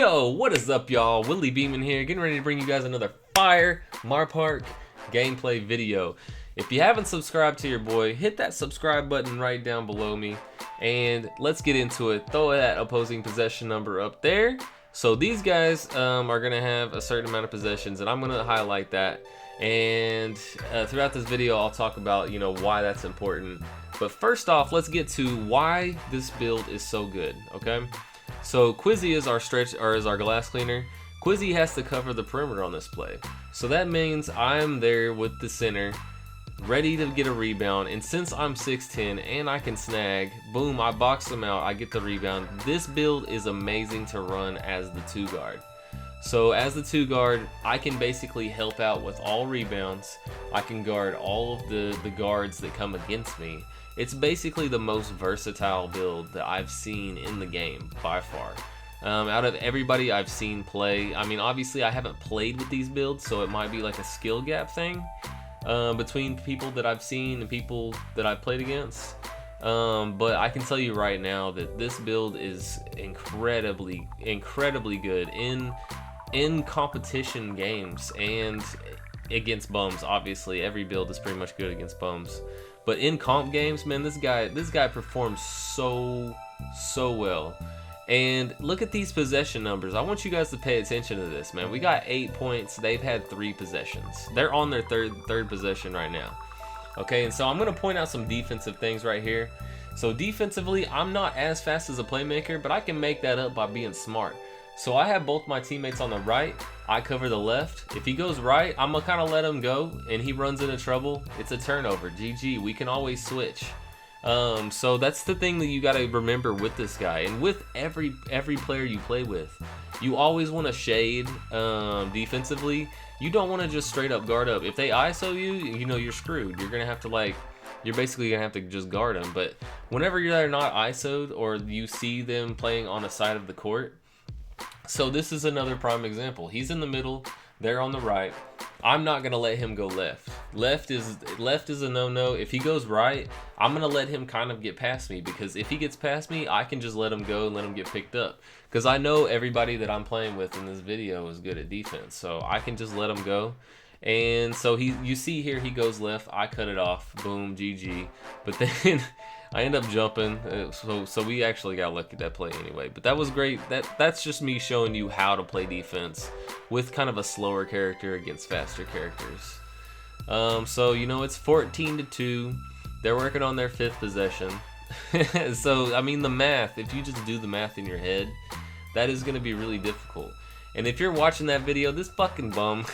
Yo, what is up, y'all? Willie Beeman here, getting ready to bring you guys another fire MyPark gameplay video. If you haven't subscribed to your boy, hit that subscribe button right down below me, and let's get into it. Throw that opposing possession number up there. So these guys are gonna have a certain amount of possessions, and I'm gonna highlight that. And throughout this video, I'll talk about why that's important. But first off, let's get to why this build is so good. Okay. So Quizzy is our stretch, or is our glass cleaner. Quizzy has to cover the perimeter on this play. So that means I'm there with the center, ready to get a rebound. And since I'm 6'10" and I can snag, boom, I box them out, I get the rebound. This build is amazing to run as the 2 guard. So as the 2 guard, I can basically help out with all rebounds. I can guard all of the guards that come against me. It's basically the most versatile build that I've seen in the game by far. Out of everybody I've seen play, I mean, obviously I haven't played with these builds, so it might be like a skill gap thing between people that I've seen and people that I've played against. But I can tell you right now that this build is incredibly good in competition games and against bums. Obviously, every build is pretty much good against bums. But in comp games, man, this guy performs so well. And look at these possession numbers. I want you guys to pay attention to this, man. We got 8 points. They've had 3 possessions. They're on their third possession right now. Okay, and so I'm going to point out some defensive things right here. So defensively, I'm not as fast as a playmaker, but I can make that up by being smart. So I have both my teammates on the right. I cover the left. If he goes right, I'm gonna kind of let him go, and he runs into trouble. It's a turnover. GG. We can always switch. So that's the thing that you got to remember with this guy, and with every player you play with. You always want to shade defensively. You don't want to just straight up guard up. If they ISO you, you're screwed. You're gonna have to you're basically gonna have to just guard them. But whenever you're not ISO'd, or you see them playing on the side of the court. So this is another prime example. He's in the middle, they're on the right. I'm not gonna let him go left. Left is a no-no. If he goes right, I'm gonna let him kind of get past me, because if he gets past me, I can just let him go and let him get picked up. Because I know everybody that I'm playing with in this video is good at defense, so I can just let him go. And so you see here, he goes left, I cut it off, boom, GG. But then I end up jumping, so we actually got lucky that play anyway. But that was great. That's just me showing you how to play defense with kind of a slower character against faster characters. So it's 14-2. They're working on their 5th possession. So I mean, the math, if you just do the math in your head, that is going to be really difficult. And if you're watching that video, this fucking bum,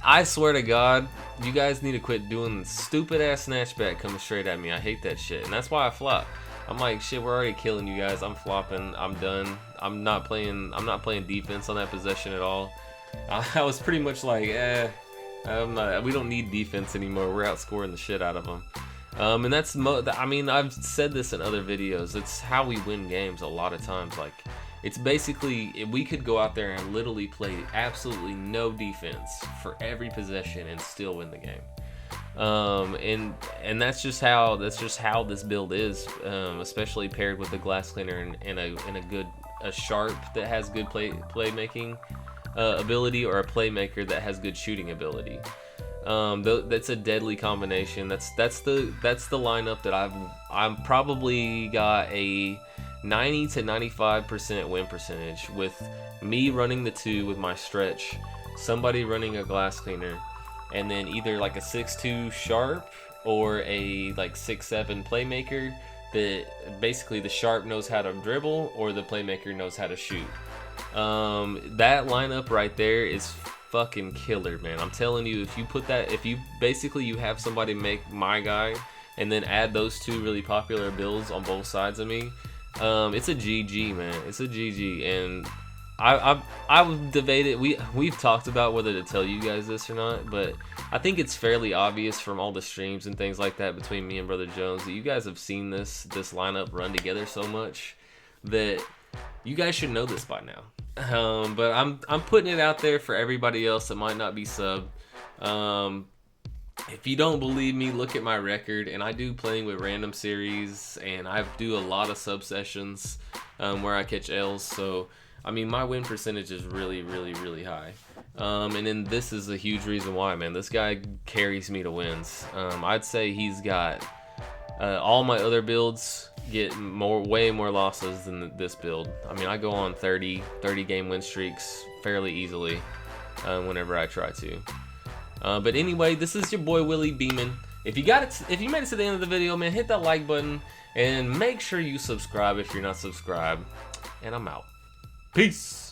I swear to God, you guys need to quit doing the stupid ass snatch back coming straight at me. I hate that shit, and that's why I flop. I'm like, shit, we're already killing you guys. I'm flopping. I'm done. I'm not playing defense on that possession at all. I was pretty much like, we don't need defense anymore. We're outscoring the shit out of them. And that's I mean, I've said this in other videos. It's how we win games a lot of times. Like, it's basically, we could go out there and literally play absolutely no defense for every possession and still win the game. And that's just how this build is, especially paired with the glass cleaner and a sharp that has good playmaking ability, or a playmaker that has good shooting ability. That's a deadly combination. That's the lineup that I've probably got a 90 to 95% win percentage, with me running the 2 with my stretch, somebody running a glass cleaner, and then either like a 6'2" sharp or a 6'7" playmaker. That basically, the sharp knows how to dribble, or the playmaker knows how to shoot. That lineup right there is fucking killer, man. I'm telling you, if you have somebody make my guy and then add those 2 really popular builds on both sides of me, it's a GG, man. It's a GG. And I've debated, we've talked about whether to tell you guys this or not, but I think it's fairly obvious from all the streams and things like that between me and Brother Jones that you guys have seen this lineup run together so much that you guys should know this by now. But I'm putting it out there for everybody else that might not be sub. If you don't believe me, look at my record, and I do playing with random series, and I do a lot of sub sessions where I catch L's, so I mean, my win percentage is really, really, really high. And then this is a huge reason why, man. This guy carries me to wins. I'd say he's got all my other builds get way more losses than this build. I mean, I go on 30 game win streaks fairly easily whenever I try to. But anyway, this is your boy Willie Beeman. If you made it to the end of the video, man, hit that like button and make sure you subscribe if you're not subscribed. And I'm out. Peace.